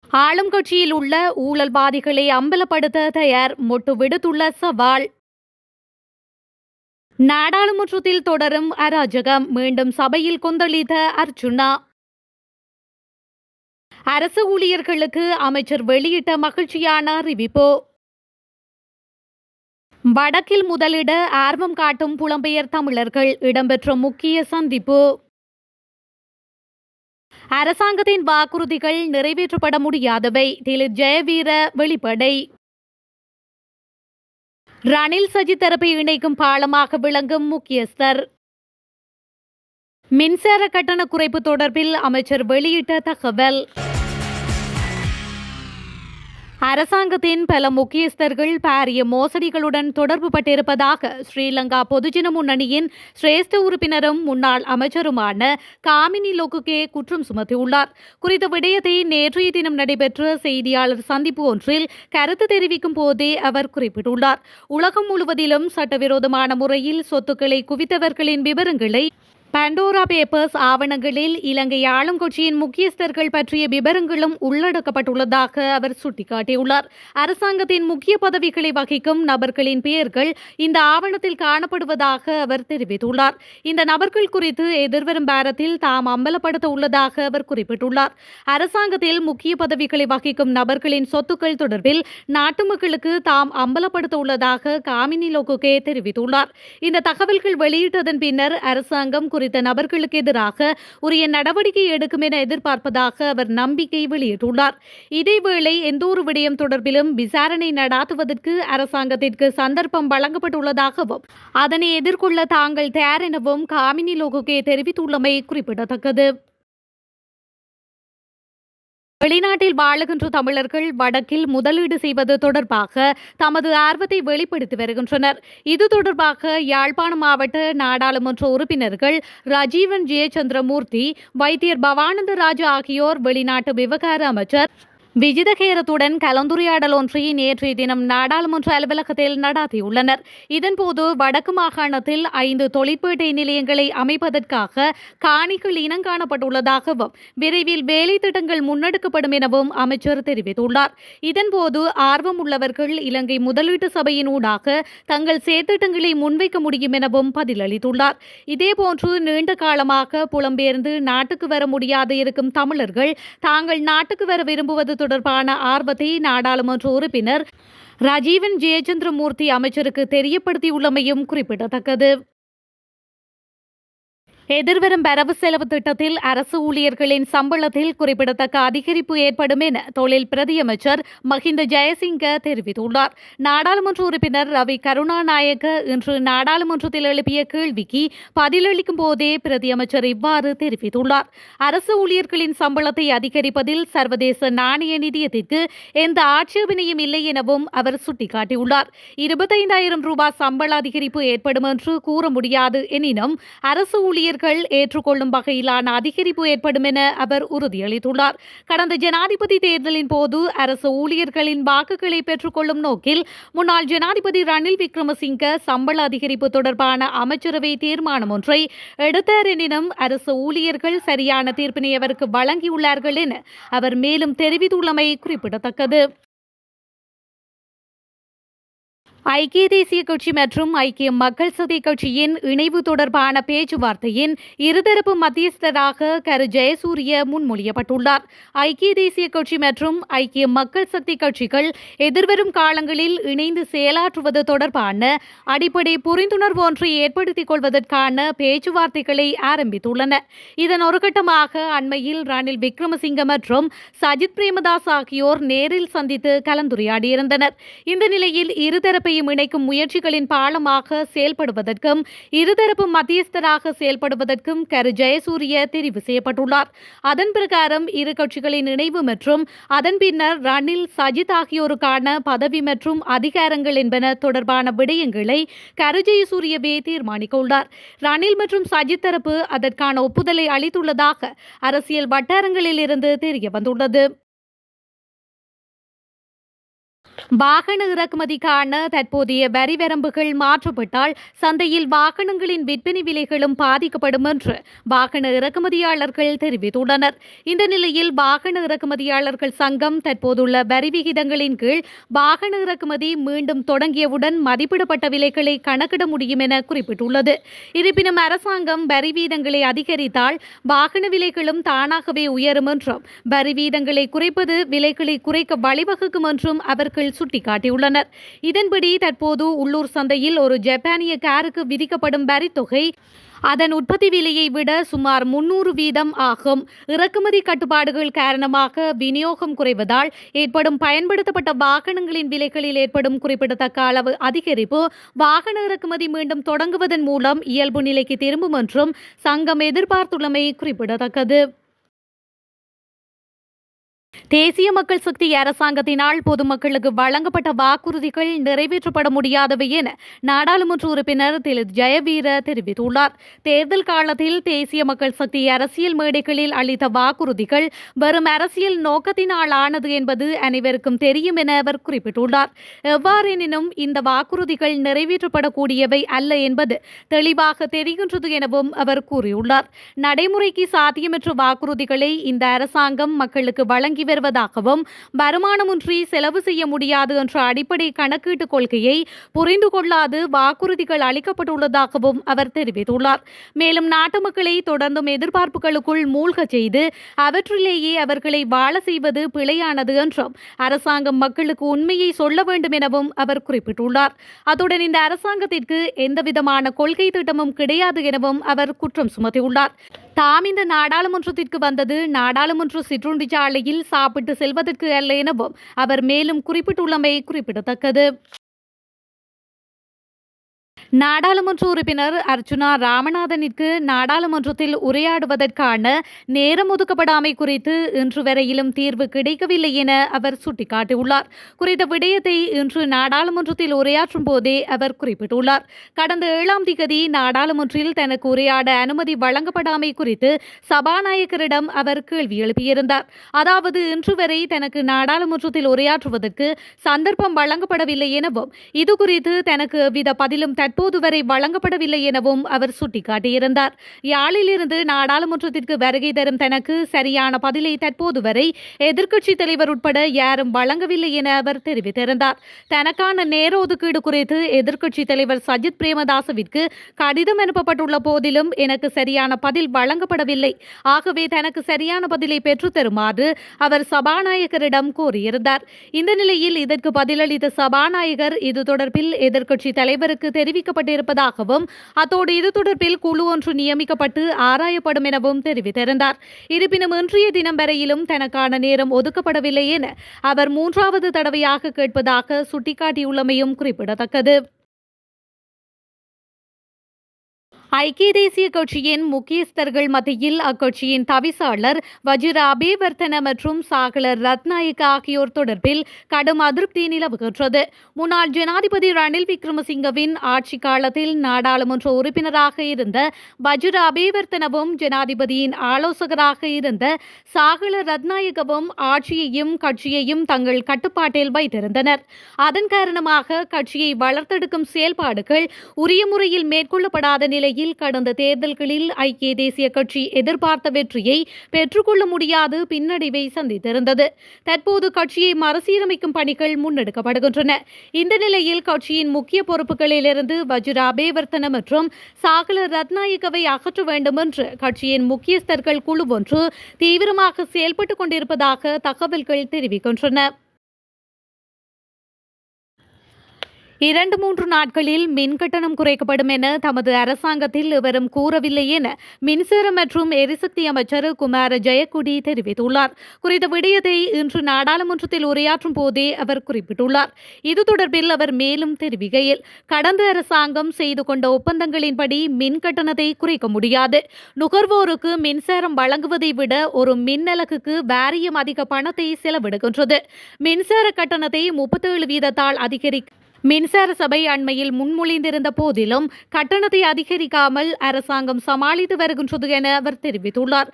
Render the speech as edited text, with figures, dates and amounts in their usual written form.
ஆளும் கட்சியில் உள்ள ஊழல்வாதிகளை அம்பலப்படுத்த தயார் மொட்டு விடுத்துள்ள சவால். நாடாளுமன்றத்தில் தொடரும் அராஜகம், மீண்டும் சபையில் கொந்தளித்த அர்ச்சுனா. அரசு ஊழியர்களுக்கு அமைச்சர் வெளியிட்ட மகிழ்ச்சியான அறிவிப்பு. வடக்கில் முதலிட ஆர்வம் காட்டும் புலம்பெயர் தமிழர்கள், இடம்பெற்ற முக்கிய சந்திப்பு. அரசாங்கத்தின் வாக்குறுதிகள் நிறைவேற்றப்பட முடியாதவை, திலீப் ஜெயவீர வெளிப்படை. ரணில் சஜித் தரப்பை இணைக்கும் பாலமாக விளங்கும் முக்கியஸ்தர். மின்சார கட்டண குறைப்பு தொடர்பில் அமைச்சர் வெளியிட்ட தகவல். அரசாங்கத்தின் பல முக்கியஸ்தர்கள் பாரிய மோசடிகளுடன் தொடர்பு பட்டிருப்பதாக ஸ்ரீலங்கா பொதுஜன முன்னணியின் சிரேஷ்ட உறுப்பினரும் முன்னாள் அமைச்சருமான காமினி லோகுகே குற்றம் சுமத்தியுள்ளார். குறித்த விடயத்தை நேற்றைய தினம் நடைபெற்ற செய்தியாளர் சந்திப்பு ஒன்றில் கருத்து தெரிவிக்கும் போதே அவர் குறிப்பிட்டுள்ளார். உலகம் முழுவதிலும் சட்டவிரோதமான முறையில் சொத்துக்களை குவித்தவர்களின் விவரங்களை பண்டோரா பேப்பர்ஸ் ஆவணங்களில் இலங்கை ஆளும் கட்சியின் முக்கியஸ்தர்கள் பற்றிய விவரங்களும் உள்ளடக்கப்பட்டுள்ளதாக அவர் சுட்டிக்காட்டியுள்ளார். அரசாங்கத்தின் முக்கிய பதவிகளை வகிக்கும் நபர்களின் பெயர்கள் இந்த ஆவணத்தில் காணப்படுவதாக அவர் தெரிவித்துள்ளார். இந்த நபர்கள் குறித்து எதிர்வரும் வாரத்தில் தாம் அம்பலப்படுத்த உள்ளதாக அவர் குறிப்பிட்டுள்ளார். அரசாங்கத்தில் முக்கிய பதவிகளை வகிக்கும் நபர்களின் சொத்துக்கள் தொடர்பில் நாட்டு மக்களுக்கு தாம் அம்பலப்படுத்த உள்ளதாக காமினி லோகுகே தெரிவித்துள்ளார். இந்த தகவல்கள் வெளியிட்டதன் பின்னர் அரசாங்கம் குறித்த நபர்களுக்கு எதிராக உரிய நடவடிக்கை எடுக்கும் என எதிர்பார்ப்பதாக அவர் நம்பிக்கை வெளியிட்டுள்ளார். இதேவேளை எந்தொரு விடயம் தொடர்பிலும் விசாரணை நடாத்துவதற்கு அரசாங்கத்திற்கு சந்தர்ப்பம் வழங்கப்பட்டுள்ளதாகவும் அதனை எதிர்கொள்ள தாங்கள் தயார் எனவும் காமினி லோகுகே தெரிவித்துள்ளமை குறிப்பிடத்தக்கது. வெளிநாட்டில் வாழுகின்ற தமிழர்கள் வடக்கில் முதலீடு செய்வது தொடர்பாக தமது ஆர்வத்தை வெளிப்படுத்தி வருகின்றனர். இது தொடர்பாக யாழ்ப்பாணம் மாவட்ட நாடாளுமன்ற உறுப்பினர்கள் ராஜீவன் ஜெயச்சந்திரமூர்த்தி, வைத்தியர் பவானந்த ராஜா ஆகியோர் வெளிநாட்டு விவகார அமைச்சர் விஜிதகேரத்துடன் கலந்துரையாடல் ஒன்றை நேற்றைய தினம் நாடாளுமன்ற அலுவலகத்தில் நடாத்தியுள்ளனர். இதன்போது வடக்கு மாகாணத்தில் 5 தொழிற்பேட்டை நிலையங்களை அமைப்பதற்காக காணிகள் இனங்காணப்பட்டுள்ளதாகவும் விரைவில் வேலை திட்டங்கள் முன்னெடுக்கப்படும் எனவும் அமைச்சர் தெரிவித்துள்ளார். இதன்போது ஆர்வம் உள்ளவர்கள் இலங்கை முதலீட்டு சபையின் ஊடாக தங்கள் செயற்திட்டங்களை முன்வைக்க முடியும் எனவும் பதிலளித்துள்ளார். இதேபோன்று நீண்ட காலமாக புலம்பெயர்ந்து நாட்டுக்கு வர முடியாது இருக்கும் தமிழர்கள் தாங்கள் நாட்டுக்கு வர விரும்புவது தொடர்பான ஆர்வத்தை நாடாளுமன்ற உறுப்பினர் ராஜீவன் ஜெயச்சந்திரமூர்த்தி அமைச்சருக்கு தெரியப்படுத்தியுள்ளமையும் குறிப்பிடத்தக்கது. எதிர்வரும் வரவு செலவு திட்டத்தில் அரசு ஊழியர்களின் சம்பளத்தில் குறிப்பிடத்தக்க அதிகரிப்பு ஏற்படும் என தொழில் பிரதியமைச்சர் மஹிந்த ஜெயசிங்க தெரிவித்துள்ளார். நாடாளுமன்ற உறுப்பினர் ரவி கருணாநாயக்க இன்று நாடாளுமன்றத்தில் எழுப்பிய கேள்விக்கு பதிலளிக்கும் போதே பிரதியமைச்சர் இவ்வாறு தெரிவித்துள்ளார். அரசு ஊழியர்களின் சம்பளத்தை அதிகரிப்பதில் சர்வதேச நாணய நிதியத்திற்கு எந்த ஆட்சேபனையும் இல்லை எனவும் அவர் சுட்டிக்காட்டியுள்ளார். 25,000 ரூபாய் சம்பள அதிகரிப்பு ஏற்படும் என்று கூற முடியாது எனினும் அரசு ஊழியர் ஏற்றுக்கொள்ளும் வகையிலான அதிகரிப்பு ஏற்படும் என அவர் உறுதியளித்துள்ளார். கடந்த ஜனாதிபதி தேர்தலின் போது அரசு ஊழியர்களின் வாக்குகளை பெற்றுக்கொள்ளும் நோக்கில் முன்னாள் ஜனாதிபதி ரணில் விக்ரமசிங்க சம்பள அதிகரிப்பு தொடர்பான அமைச்சரவை தீர்மானம் ஒன்றை எடுத்தார் எனினும் அரசு ஊழியர்கள் சரியான தீர்ப்பினை அவருக்கு வழங்கியுள்ளார்கள் என அவர் மேலும் தெரிவித்துள்ளமை குறிப்பிடத்தக்கது. ஐக்கிய தேசிய கட்சி மற்றும் ஐக்கிய மக்கள் சக்தி கட்சியின் இணைவு தொடர்பான பேச்சுவார்த்தையின் இருதரப்பு மத்தியஸ்தராக கரு ஜெயசூரிய முன்மொழியப்பட்டுள்ளார். ஐக்கிய தேசிய கட்சி மற்றும் ஐக்கிய மக்கள் சக்தி கட்சிகள் எதிர்வரும் காலங்களில் இணைந்து செயலாற்றுவது தொடர்பான அடிப்படை புரிந்துணர்வு ஒன்றை ஏற்படுத்திக் கொள்வதற்கான பேச்சுவார்த்தைகளை ஆரம்பித்துள்ளன. இதன் ஒரு கட்டமாக அண்மையில் ரணில் விக்ரமசிங்க மற்றும் சஜித் பிரேமதாஸ் ஆகியோர் நேரில் சந்தித்து கலந்துரையாடியிருந்தனர். இந்த நிலையில் இருதரப்பை இணைக்கும் முயற்சிகளின் பாலமாக செயல்படுவதற்கும் இருதரப்பு மத்தியஸ்தராக செயல்படுவதற்கும் கரு ஜெயசூரிய தெரிவு செய்யப்பட்டுள்ளார். அதன் பிரகாரம் இரு கட்சிகளின் இணைவு மற்றும் அதன் பின்னர் ரணில் சஜித் ஆகியோருக்கான பதவி மற்றும் அதிகாரங்கள் என்பன தொடர்பான விடயங்களை கரு ஜெயசூரியவே தீர்மானிக்க உள்ளார். ரணில் மற்றும் சஜித் தரப்பு அதற்கான ஒப்புதலை அளித்துள்ளதாக அரசியல் வட்டாரங்களில் இருந்து தெரிய வந்துள்ளது. வாகன இறக்குமதிக்கான தற்போதைய வரி வரம்புகள் மாற்றப்பட்டால் சந்தையில் வாகனங்களின் விற்பனை விலைகளும் பாதிக்கப்படும் என்று வாகன இறக்குமதியாளர்கள் தெரிவித்துள்ளனர். இந்த நிலையில் வாகன இறக்குமதியாளர்கள் சங்கம் தற்போதுள்ள வரி விகிதங்களின் கீழ் வாகன இறக்குமதி மீண்டும் தொடங்கியவுடன் மதிப்பிடப்பட்ட விலைகளை கணக்கிட முடியும் என குறிப்பிட்டுள்ளது. இருப்பினும் அரசாங்கம் வரி வீதங்களை அதிகரித்தால் வாகன விலைகளும் தானாகவே உயரும் என்றும் வரி வீதங்களை குறைப்பது விலைகளை குறைக்க வழிவகுக்கும் என்றும் அவர்கள் சுட்டிக்காட்டியுள்ளனர். இதன்படி தற்போது உள்ளூர் சந்தையில் ஒரு ஜப்பானிய காருக்கு விதிக்கப்படும் வரித்தொகை அதன் உற்பத்தி விலையை விட சுமார் 300% ஆகும். இறக்குமதி கட்டுப்பாடுகள் காரணமாக விநியோகம் குறைவதால் ஏற்படும் பயன்படுத்தப்பட்ட வாகனங்களின் விலைகளில் ஏற்படும் குறிப்பிடத்தக்க அளவு அதிகரிப்பு வாகன இறக்குமதி மீண்டும் தொடங்குவதன் மூலம் இயல்பு நிலைக்கு திரும்பும் என்றும் சங்கம் எதிர்பார்த்துள்ளமை குறிப்பிடத்தக்கது. தேசிய மக்கள் சக்தி அரசாங்கத்தினால் பொதுமக்களுக்கு வழங்கப்பட்ட வாக்குறுதிகள் நிறைவேற்றப்பட முடியாதவை என நாடாளுமன்ற உறுப்பினர் திலித் ஜெயவீர தெரிவித்துள்ளார். தேர்தல் காலத்தில் தேசிய மக்கள் சக்தி அரசியல் மேடைகளில் அளித்த வாக்குறுதிகள் வெறும் அரசியல் நோக்கத்தினால் ஆனது என்பது அனைவருக்கும் தெரியும் என அவர் குறிப்பிட்டுள்ளார். எவ்வாறெனினும் இந்த வாக்குறுதிகள் நிறைவேற்றப்படக்கூடியவை அல்ல என்பது தெளிவாக தெரிகின்றது எனவும் அவர் கூறியுள்ளார். நடைமுறைக்கு சாத்தியமற்ற வாக்குறுதிகளை இந்த அரசாங்கம் மக்களுக்கு வழங்கி வருவதாகவும் வருமானமின்றி செலவு செய்ய முடியாது என்ற அடிப்படை கணக்கீட்டு கொள்கையை புரிந்து கொள்ளாது வாக்குறுதிகள் அளிக்கப்பட்டுள்ளதாகவும் அவர் தெரிவித்துள்ளார். மேலும் நாட்டு மக்களை தொடர்ந்தும் எதிர்பார்ப்புகளுக்குள் மூழ்கச் செய்து அவற்றிலேயே அவர்களை வாழ செய்வது பிழையானது என்றும் அரசாங்கம் மக்களுக்கு உண்மையை சொல்ல வேண்டும் எனவும் அவர் குறிப்பிட்டுள்ளார். அத்துடன் இந்த அரசாங்கத்திற்கு எந்தவிதமான கொள்கை திட்டமும் கிடையாது எனவும் அவர் குற்றம் சுமத்தியுள்ளார். தாம் இந்த நாடாளுமன்றத்திற்கு வந்தது நாடாளுமன்ற சிற்றுண்டி சாலையில் சாப்பிட்டு செல்வதற்கு அல்ல எனவும் அவர் மேலும் குறிப்பிட்டுள்ளமை குறிப்பிடத்தக்கது. நாடாளுமன்ற உறுப்பினர் அர்ச்சுனா ராமநாதனிற்கு நாடாளுமன்றத்தில் உரையாடுவதற்கான நேரம் ஒதுக்கப்படாமை குறித்து இன்று வரையிலும் தீர்வு கிடைக்கவில்லை என அவர் சுட்டிக்காட்டியுள்ளார். குறித்த விடயத்தை இன்று நாடாளுமன்றத்தில் உரையாற்றும் போதே அவர் குறிப்பிட்டுள்ளார். கடந்த 7ஆம் தேதி நாடாளுமன்றில் தனக்கு உரையாட அனுமதி வழங்கப்படாமை குறித்து சபாநாயகரிடம் அவர் கேள்வி எழுப்பியிருந்தார். அதாவது இன்று வரை தனக்கு நாடாளுமன்றத்தில் உரையாற்றுவதற்கு சந்தர்ப்பம் வழங்கப்படவில்லை எனவும் இதுகுறித்து தனக்கு எவ்வித பதிலும் தற்போது வரை வழங்கப்படவில்லை எனவும் அவர் சுட்டிக்காட்டியிருந்தார். யாழிலிருந்து நாடாளுமன்றத்திற்கு வருகை தரும் தனக்கு சரியான பதிலை தற்போது வரை எதிர்க்கட்சித் தலைவர் உட்பட யாரும் வழங்கவில்லை என அவர் தெரிவித்திருந்தார். தனக்கான நேர ஒதுக்கீடு குறித்து எதிர்க்கட்சித் தலைவர் சஜித் பிரேமதாசவிற்கு கடிதம் அனுப்பப்பட்டுள்ள போதிலும் எனக்கு சரியான பதில் வழங்கப்படவில்லை. ஆகவே தனக்கு சரியான பதிலை பெற்றுத்தருமாறு அவர் சபாநாயகரிடம் கோரியிருந்தார். இந்த நிலையில் இதற்கு பதிலளித்த சபாநாயகர் இது தொடர்பில் எதிர்க்கட்சித் தலைவருக்கு தெரிவிக்கப்பட்டிருப்பதாகவும் அத்தோடு இது தொடர்பில் குழு ஒன்று நியமிக்கப்பட்டு ஆராயப்படும் எனவும் தெரிவித்திருந்தார். இருப்பினும் இன்றைய தினம் வரையிலும் தனக்கான நேரம் ஒதுக்கப்படவில்லை என அவர் 3வது தடவையாக கேட்பதாக சுட்டிக்காட்டியுள்ளமையும் குறிப்பிடத்தக்கது. ஐக்கிய தேசிய கட்சியின் முக்கியஸ்தர்கள் மத்தியில் அக்கட்சியின் தவிசாளர் வஜிர அபேவர்த்தன மற்றும் சாகலர் ரத்நாயக்க ஆகியோர் தொடர்பில் கடும் அதிருப்தி நிலவுகின்றது. முன்னாள் ஜனாதிபதி ரணில் விக்ரமசிங்கவின் ஆட்சி காலத்தில் நாடாளுமன்ற உறுப்பினராக இருந்த வஜிர அபேவர்த்தனவும் ஜனாதிபதியின் ஆலோசகராக இருந்த சாகலர் ரத்நாயக்கவும் ஆட்சியையும் கட்சியையும் தங்கள் கட்டுப்பாட்டில் வைத்திருந்தனர். அதன் காரணமாக கட்சியை வளர்த்தெடுக்கும் செயல்பாடுகள் உரிய முறையில் மேற்கொள்ளப்படாத நிலையில் கடந்த தேர்தல்களில் ஐக்கிய தேசிய கட்சி எதிர்பார்த்த வெற்றியை பெற்றுக்கொள்ள முடியாது பின்னடைவை சந்தித்திருந்தது. தற்போது கட்சியை மறுசீரமைக்கும் பணிகள் முன்னெடுக்கப்படுகின்றன. இந்த நிலையில் கட்சியின் முக்கிய பொறுப்புகளிலிருந்து வஜிர அபேவர்த்தன மற்றும் சாகலர் ரத்நாயக்கவை அகற்ற வேண்டும் என்று கட்சியின் முக்கியஸ்தர்கள் குழு ஒன்று தீவிரமாக செயல்பட்டுக் கொண்டிருப்பதாக தகவல்கள் தெரிவிக்கின்றன. 2-3 நாட்களில் மின் கட்டணம் குறைக்கப்படும் என தமது அரசாங்கத்தில் எவரும் கூறவில்லை என மின்சாரம் மற்றும் எரிசக்தி அமைச்சர் குமார ஜெயக்குடி தெரிவித்துள்ளார். குறித்த விடயத்தை இன்று நாடாளுமன்றத்தில் உரையாற்றும் போதே அவர் குறிப்பிட்டுள்ளார். இது தொடர்பில் அவர் மேலும் தெரிவிக்கையில், கடந்த அரசாங்கம் செய்து கொண்ட ஒப்பந்தங்களின்படி மின் கட்டணத்தை குறைக்க முடியாது. நுகர்வோருக்கு மின்சாரம் வழங்குவதை விட ஒரு மின் அலகுக்கு வாரியம் அதிக பணத்தை செலவிடுகின்றது. மின்சார கட்டணத்தை 37% அதிகரிக்க மின்சார சபை அண்மையில் முன்மொழிந்திருந்த போதிலும் கட்டணத்தை அதிகரிக்காமல் அரசாங்கம் சமாளித்து வருகின்றது என அவர் தெரிவித்துள்ளார்.